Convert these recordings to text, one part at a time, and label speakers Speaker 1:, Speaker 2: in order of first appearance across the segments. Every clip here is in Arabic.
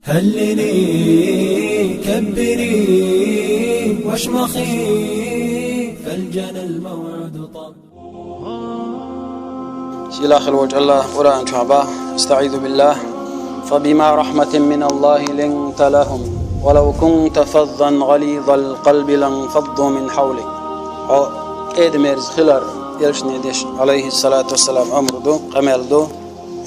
Speaker 1: هللي كبري واشمخي فالجنى الموعد طب.
Speaker 2: سلاخ الوجه الله قرآن شعبه استعيذ بالله. فبما رحمة من الله لنت لهم ولو كنت فظا غليظ القلب لانفضوا من حولك. إدميرز خلر يلشني ديش عليه الصلاة والسلام أمردو قمالدو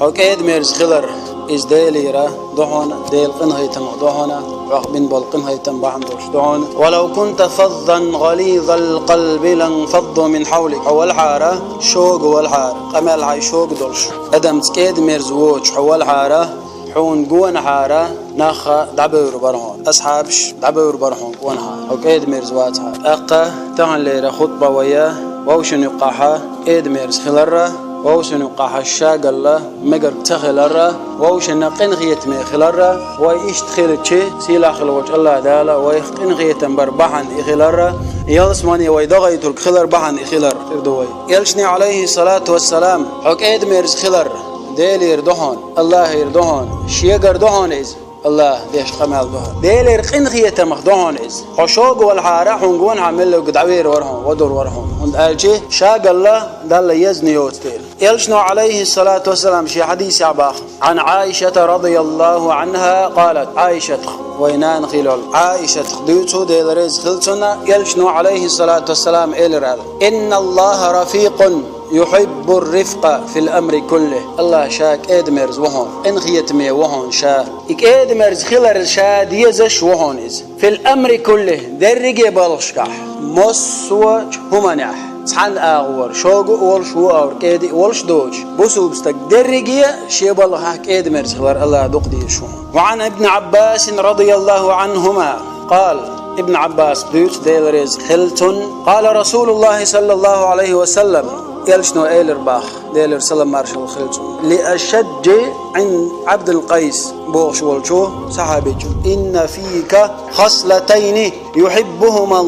Speaker 2: إدميرز خلر إز ديليرا دهون ديل قنهيتم دهونا وقبن بالقنهيتم بعندوش دهون ولو كنت فظا غليظ القلب لانفضوا من حولك. أول حارة شوق والحارة قمال هاي شوق دولش أدم تكيد ميرز ووش حول حارة حون قوان حارة ناخا دعبور برهون أصحابش دعبور برهون قوان حارة وكيد ميرز واتها أقا تهن ليرا خطبة وياه ووشن يقاحا إيد ميرز خلرة ووشن يقاحا الشاق الله مقر تخلرة ووشن قنغيت مي خلرة ويشت خلتشي سيلا خلوش الله دالا ويخ قنغيت بربحن إخلرة يلسماني ويدغيت الخلر بحن إخلر إردوي يلشني عليه الصلاة والسلام حق إيد ميرز خلر ديل يردهون الله يردهون شيقر دهون إز الله ديش قمال دهون ديل يرقين خيته مخدهون إز خشوق والحارة حنقون عمل له قدعوير ورهون ودور ورهون هند ألجي شاق الله دل يزني يوتيل يلشنو عليه الصلاة والسلام شي حديث عباخ عن عائشة رضي الله عنها قالت عائشة وينان خلال عائشة خديوتو ديل ريز خلتنا يلشنو عليه الصلاة والسلام إلرال إن الله رفيق يحب الرفق في الأمر كله. الله شاك إدمرز وهون إنخيت مي وهون شا إك إدمرز خلر شا ديزش وهون إز في الأمر كله درجة بالشكح مصوج همنح سحن أغور شوق أول شو أور كيدي أولش دوج بسوبستك درجة شيء بالله حك إدمرز خلر الله دقدي شو. وعن ابن عباس رضي الله عنهما قال ابن عباس ديوت ديلرز خلتن قال رسول الله صلى الله عليه وسلم يلشنو إيلر باخ ديلر سلام مارشال خلتن لأشج عند عبد القيس بوش والشو صحابيجو إن فيك خصلتين يحبهما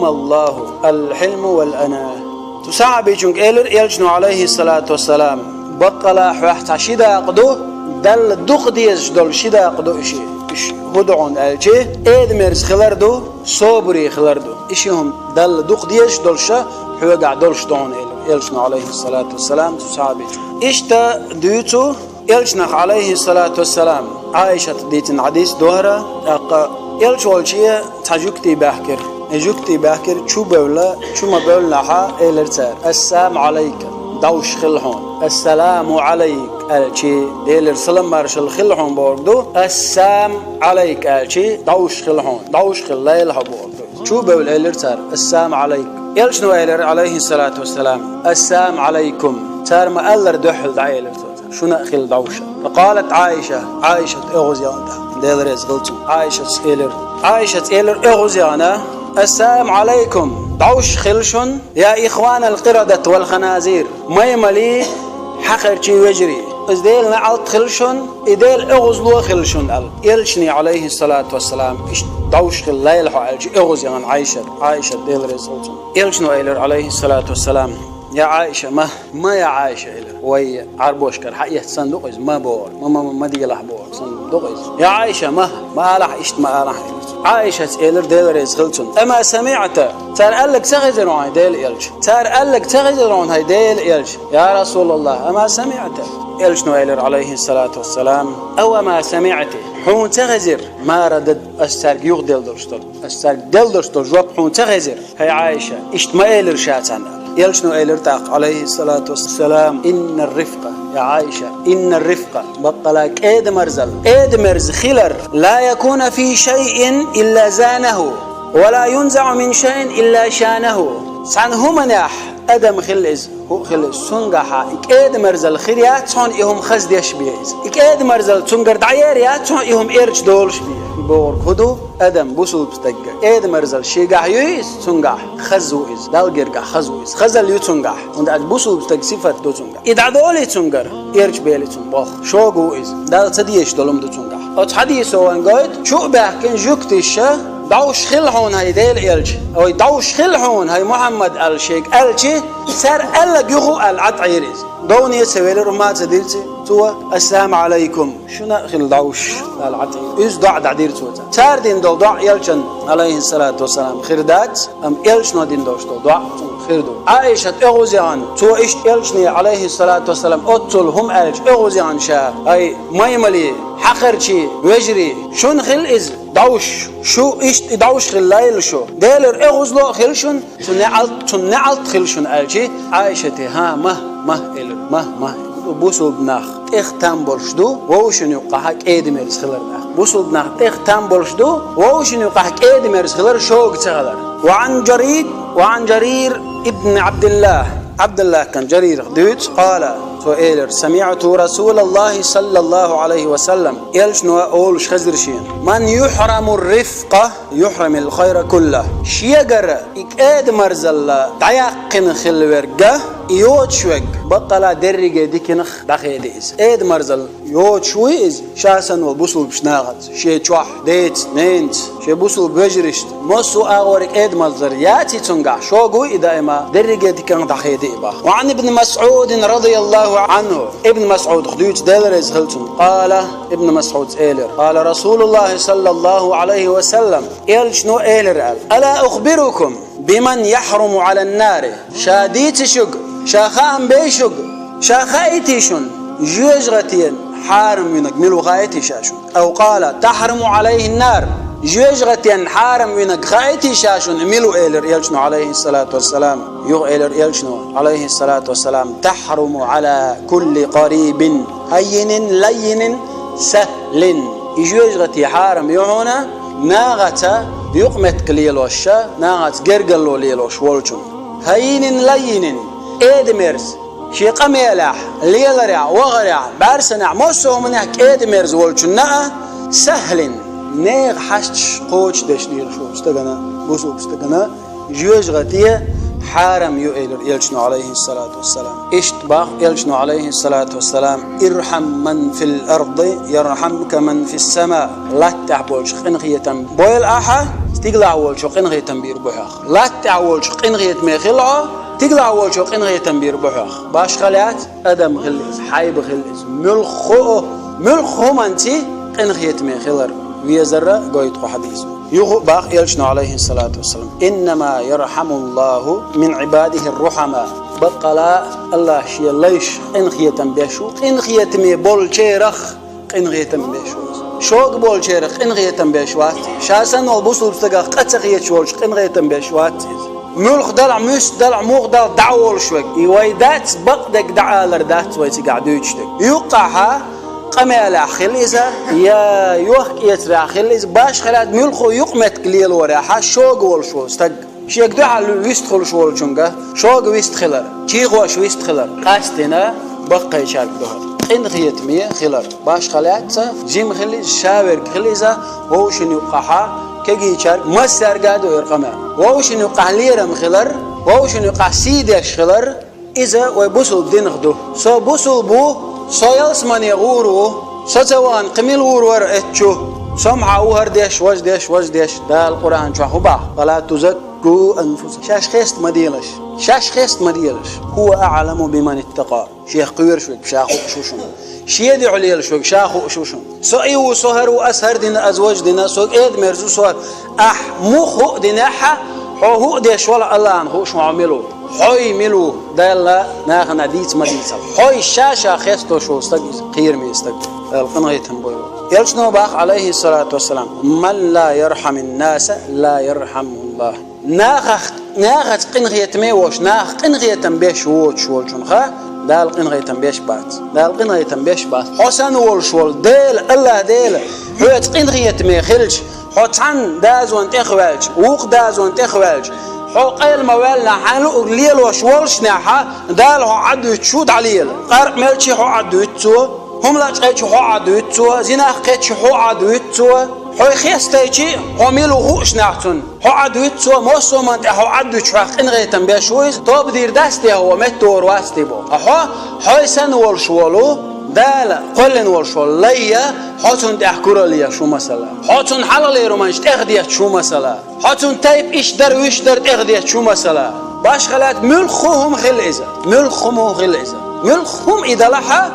Speaker 2: الله الحلم والأناة. صحابيجو إيلر يلشنو عليه الصلاة والسلام بقلا حوحت شدا قدو دل دق ديز دل شدا قدو إشي هدعون ألجي إدمرز خلردو صبري خلردو إشيهم دل دق ديز دلشا حوقع دلش دون يلشنا عليه الصلاة والسلام تصحابي إشتا ديوتو يلشنا عليه الصلاة والسلام عائشة ديتن عديس دوهرة يلش والشيء تجوكتي باكر شو ما بولا حا إلرتار السلام عليك دوش خلهون السلام عليك الشي ديلر سلام مارشال خلهون بوردو السلام عليك الشي دوش خلهون دوش خليل هبوردو شو بول إلرتار السلام عليك يلشنو إلر عليه الصلاة والسلام السلام عليكم تار ما ألر دحل دعيلر شو نأخل دوشة. فقالت عائشة أغزيانا ديلر يزغلتو عائشة إلر أغزيانا السلام عليكم دوش خلشن يا إخوان القردة والخنازير ما يملي حقر شي وجري إز ديل نعلت خلشن إديل أغزلو خلشن يلشني عليه الصلاة والسلام إش دوش خل لا يلحق على أغزيان عائشة ديل رزقتم يلشنو إلر عليه الصلاة والسلام يا عائشة ما يا عائشة إلر وي عربوش كر حقيقة صندوق إز ما بور ما دي لح بور صندوق إز يا عائشة ما لح إشت ما لح عائشة إلر ديل رزقتم أما سمعت تار قالك تغزرون هاي ديل إلج يا رسول الله أما سمعت إلشنو إلر عليه الصلاة والسلام أو ما سمعت حون تغزر ما ردد أسترق يغدل درشتر جواب حون تغزر هاي عائشة إشت ما إلر شاتنا يلشنو إلر تاق عليه الصلاة والسلام إن الرفقة يا عائشة إن الرفقة بقلاك إيد مرز خلر لا يكون في شيء إلا زانه ولا ينزع من شيء إلا شانه سعن همناح أدم خلز هو خلز سنجحا إكيد مرزل خيريات صون إهم خز ديش بيز إكيد مرزل تنجر دعيريات صون إهم إرج دولش بيه بور خدو أدم بوسل بستجع إيد مرزل شيجح يويس سنجح خزويز دالجرجح خزويز خزل يتنجح وند أد بوسل بستج صفة دو تنجح إذا دولي تنجر إرج بيلي تنبخ شو جويز دال تديش دولم دو تنجح أتحديث وان قايد شو بحكي جوكتيشة دوش خلحون هاي ديل إلج أو دوش خلحون هاي محمد الشيخ الشي سر ألا جهو العطعيرز دوني سويل رمات ديرتي تو السلام عليكم شنو خل دعوش العتي إز دع دعير توتا تاردين دو دع يلشن عليه الصلاة والسلام خردات أم يلشنا دين دوش دع خردو عائشة أغوزيان تو إيش يلشني عليه الصلاة والسلام أطل هم ألش أغوزيان شا أي ما يملي حقرشي وجري شون خل إز دعوش شو إيش دعوش خل لايل شو ديلر أغوزلو خلشون تنعلت خلشون ألشي عائشة ها ما بوسل بناخ اختم برشدو ووشنو قحك ادمرز خلرنا بوسل بناخ اختم برشدو ووشنو قحك ادمرز خلر شوق تغلر وعن جرير ابن عبد الله كان جرير دوت قال سؤال سمعت رسول الله صلى الله عليه وسلم يلشنو اولش خزرشين من يحرم الرفقه يحرم الخير كله شيغر اكاد مرزل دايقن خلورغه يوتشوغ بطلا درجه ديكنخ دخيديز اد مرزل يوتشويز شاسن وبوسل بشناغت شي تشوح ديت نينت شي بوسل بجرشت موسو اورك اد مرزل ياتي تنغا شوغو دائما درجه ديكن دخيديبا وعن ابن مسعود رضي الله عنه ابن مسعود خدوت دلرز خلتم قال ابن مسعود ايلر قال رسول الله صلى الله عليه وسلم شنو ايلر الا اخبركم بمن يحرم على النار شاديت شق شاخان بيشق شاخايتيشون جوجغتين حارم منك ملو غايتي شاشون او قال تحرم عليه النار جوجغتين حارم منك غايتي شاشون ملو ايلر يلشنو عليه الصلاة والسلام يغ ايلر يلشنو عليه الصلاة والسلام تحرم على كل قريب هين لين سهل جوجغتي حارم يهونا ناغتا يقمت كليلوش ناغت جرجلو ليلوش ولشون هين لين ادمرز شي قميلح ليلرع وغرع بارسنع موسو منك ادمرز ولشنا سهل نيغ حشش قوش دشنير شو استغنا بوسو استغنا جوجغتيه حارم يؤيلر يلشنو عليه الصلاة والسلام اشتباخ يلشنو عليه الصلاة والسلام ارحم من في الأرض يرحمك من في السماء لا تعبولش قنغية بويل أحا تقلع ولشو قنغية بير بوحاخ لا تعولش قنغية ميخلعو تقلع ولشو قنغية بير بوحاخ باش خلات أدم غلز حيب غلز ملخو منتي قنغية ميخلر ويزر قويتو حديث يغو باق يلشنو عليه الصلاة والسلام إنما يرحم الله من عباده الرحماء بقلا الله شيء ليش إنخية بيشو إنخية مي بول شيرخ إنخية بيشو شوق بول شيرخ إنخية بيشوات شاسن والبوصل بستقى قتخية شوالش إنخية بيشوات ملخ دلع موس دلع موغ دلع دعوال شوك يويدات بقدك دعالر دات ويتي قاعدو يجتك يوقعها قميلة خليزة يا يوخ يترا خليز باش خلاد ملخو يقمت قليل وراحة شوق والشو استق شيك دوحة ويستخل شوال شنقة شوق ويستخلر شيغوش ويستخلر قاستنا بقى يشارك دوحة إنخيت مية خلر باش خلات جيم خليز شاور خليزة ووشن يوقعها كي يشارك مسار قادو يرقمها ووشن يوقع ليرم خلر ووشن يوقع سيدش خلر إذا ويبوصل دين خدو سو بوصل بو سويلس من يغورو ستوان قميل ورور اتشو سمع وهردش وجدش ده القرآن شو با ولا تزكوا أنفسكم شاش خيست مديلش هو أعلم بمن اتقى شيخ قوير شوك شاخو شوشون شيدي عليل شوك شاخو شوشون سئيو سهر وأسهر دين أزواج دين سوك إيد مرزو سهر مخو دينها هو ديش ولا الله عنه شو عملوا حوي ملو دالا ناخنا ديت مديت حوي شاشة خيستو شو استقيس قير مي استقيس القناة يتنبوي يلشنو باق عليه الصلاة والسلام من لا يرحم الناس لا يرحمه الله ناخت قنغية ميوش ناخ قنغية تنبيش ووش والجنخة دال قنغية تنبيش بات حسن والشوال ديل الله ديل حويت قنغية ميخلج حوتان دازوان تخوالج ووق دازوان تخوالج حقيل موالنا حنو ليل وشوالش ناحا دال هو عدو يتشود عليل قارق ملشي هو عدو يتسو هم لا تقيتش هو عدو يتسو زينا قيتش هو عدو يتسو هو خيستيتي هو ميلو هوش ناحتون هو عدو يتسو موسو من هو عدو يتشواق إنغيتن بيشويز طوب دير داستي هو متور واستي بو هو سن والشوالو دال قلن والشوال ليا حاتون تحكورا ليا شو مثلا حاتون حلالي رومانش تاخديت شو مثلا حاتون تايب إيش در ويش در تاخديت شو مثلا باش خلات ملخهم خليزة يلخهم إذا لحى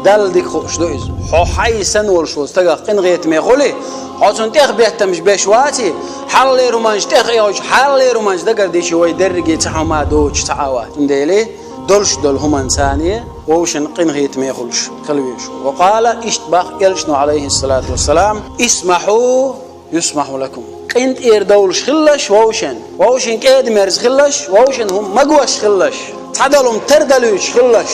Speaker 2: دل ديك خوش دويز حو حيسن والشوز تجا قن غيت ميخولي حسن تخ بيت مش بشواتي حلي رومانج تخ يوش حلي رومانج دقر ديش ويدرجي تحما دوش تعاوات نديلي دولش دول هم إنسانية ووشن قن غيت ميخولش خلويش وقال اشتبخ يلشنو عليه الصلاة والسلام اسمحوا يسمح لكم قنت إير دولش خلش ووشن كيد مرز خلش ووشن هم مقوش خلش تعدلهم تردلوش خلش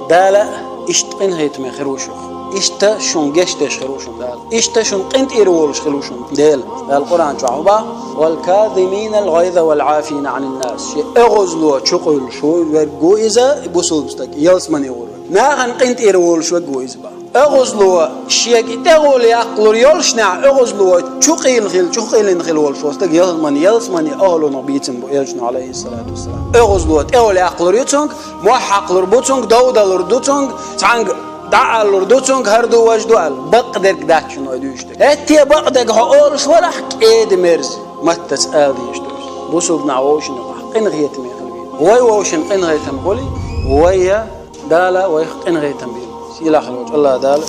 Speaker 2: دالا اشتقن هيت ما خروشو اشتا شون جشتش خروشون دال اشتا شون قنت إيرولش خروشون دال القرآن شعبا والكاظمين الغيظ والعافين عن الناس شيء أغزلوا شقول شو ورجو إذا بوصل بستك يلسمن يقول ناخن قنت إيرولش وجو إذا أغزلوا شيء تقول يقول يلشنا أغزلوا شقيل نخل والشوستك يلسمن أهل نبيتم يلشنا عليه الصلاة والسلام أغزلوا تقول يقول يتونك موحق لربوتونك داود لردوتونك تانك دع لردوتونك هردو وجدوال بقدرك داك شنو يدوشتك هتي بقدرك هقولش ولا حكيد مرز ما تسأل يشتوش بوسوب نعوشن قن غيتم يخلبين وي ووشن قن غيتم قولي ويا دالا ويقن غيتم بين سيلا خلوج الله دال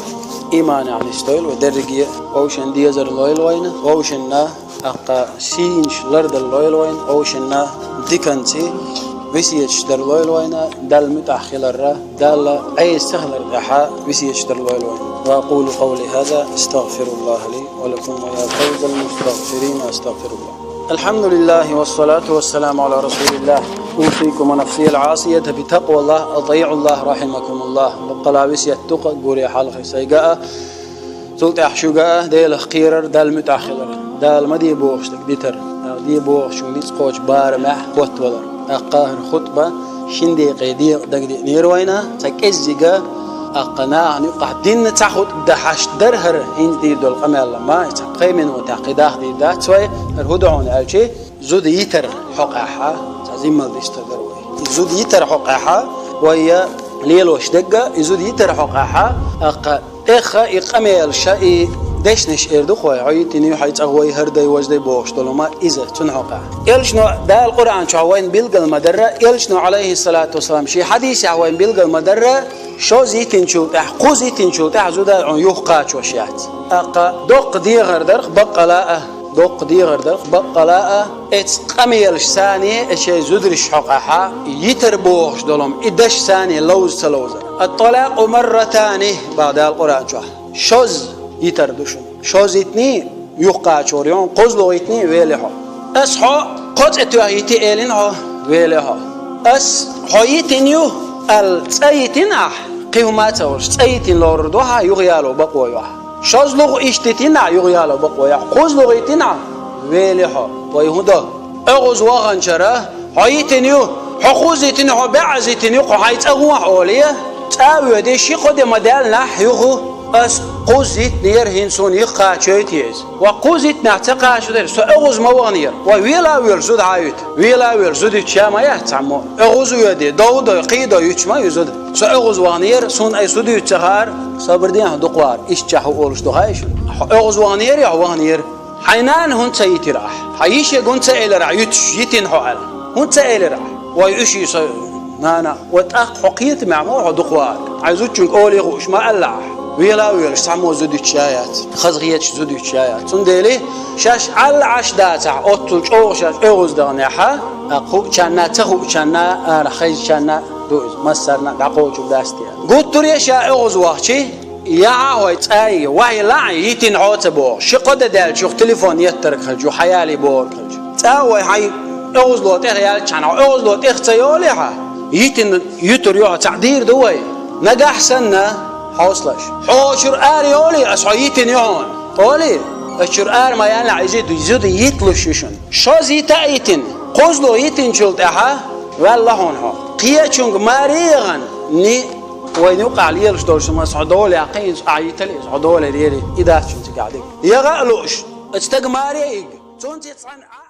Speaker 2: إيمان على ستويل ودرجية ووشن ديزر لويل وين ووشن أقا سينش لرد اللويل وين ووشن ديكنتي ويسيش در لويل وين دال متأخل الرا دال أي سهل الرحى ويسيش در لويل وين وأقول قولي هذا استغفر الله لي ولكم ويا فوز المستغفرين أستغفر الله. الحمد لله والصلاة والسلام على رسول الله. أوصيكم ونفسي العاصية بتقوى الله أطيعوا الله رحمكم الله. بقلاويس يتقى قولي حلقة سيقاء سلطة أحشوقاء ديل خيرر دال متأخلر دال مدي بوغشتك ديتر دي بوغشو ديس قوش بارمح قوت ولر أقاهر خطبة شندي قيدي دقدي نيروينا تكزيقا أقناع نقع دين تاخد دحش درهر هين دي دول قمال لما تقيمن وتعقيداه دي دات سوي الهدعون ألشي زود يتر حقاحة تعزيم الديستر دروي زود يتر حقاحة ويا ليلوش دقة زود يتر حقاحة إخا إقامل شيء دشنش إردو خوي عيتني حيت أغوي هردي وجدي بوش طالما إذا تنحقه يلشنو ده القرآن شعوين بيلقى المدرة يلشنو عليه الصلاة والسلام شيء حديث شعوين بيلقى المدرة شو زيتين شو تحقو زيتين شو تحزودا عن يوقعش وشيات أقا دوق دي غردر بقلاء دوق دي غردر بقلاء اتقميلش ثانية اشي زدرش حقها يتربوش دولم إدش ثانية لوز تلوزر الطلاق مرتان بعد القرآن شوز يتردشون شوزيتني يوقع شوريون قزلو يتني ويلها أصحى قد اتوهيتي إلينها ويلها أس حيتنيو التأيتنا قيمات ورش تأيتن لوردوها يغيالو بقويها شوزلو اشتتنا يغيالو بقويها قزلو يتنا ويلها ويهودا أغز وغنشرة حيتنيو حقوزيتنيو بعزيتنيو قحيت أغوح أوليه تأوي ديشي قد مدالنا يغو أس قوزيت نير هنسون يقع شيء وقوزيت نعتقع شو ده سأغوز موانير وويلا ويرزود عايت ويلا ويرزود يتشام يهتمو أغوز يدي داود قيدا يتشما يزود سأغوز وانير سون أي سود يتشهر صبردين دقوار إيش جاهو أولش دهايش أغوز وانير يا وانير حينان هون تيجي راح حيش يقول تيجي راح يتين حال هون تيجي راح ويعيش يصير نانا وتأخ حقيقة معمور دقوار عايزود شنك أولي غوش ما الله ويلا ويلش تعمو زودي شايات خزغيتش زودي شايات سندلي شاش على عش داتع أطلش أوشاش أوز دانيحة أقو كنا تخو كنا رخيز كنا دوز مسرنا دقوش بداستيا قلت تري شا أوز واحشي يا عويت أي وهي لا يتين عتبو شقد دال شو تليفون يترك جو حيالي بور تاوي هاي أوز لو تخيال كنا أوز لو تختيالها يتين يتريوها تعدير دوي نجح سنة حوصلش حوشر آري أولي أصعيتين يهون أولي أشر آر ما ينلع يزيد يتلوششون شو زيت أيتين قزلو يتين شلت أها والله هونها قياتشونج ماريغان ني وينوقع ليلش دولش ما صعدولي عقين عيتلي صعدولي ديري إذا شنت قاعدين يغلوش استجماريج تونتي تصنع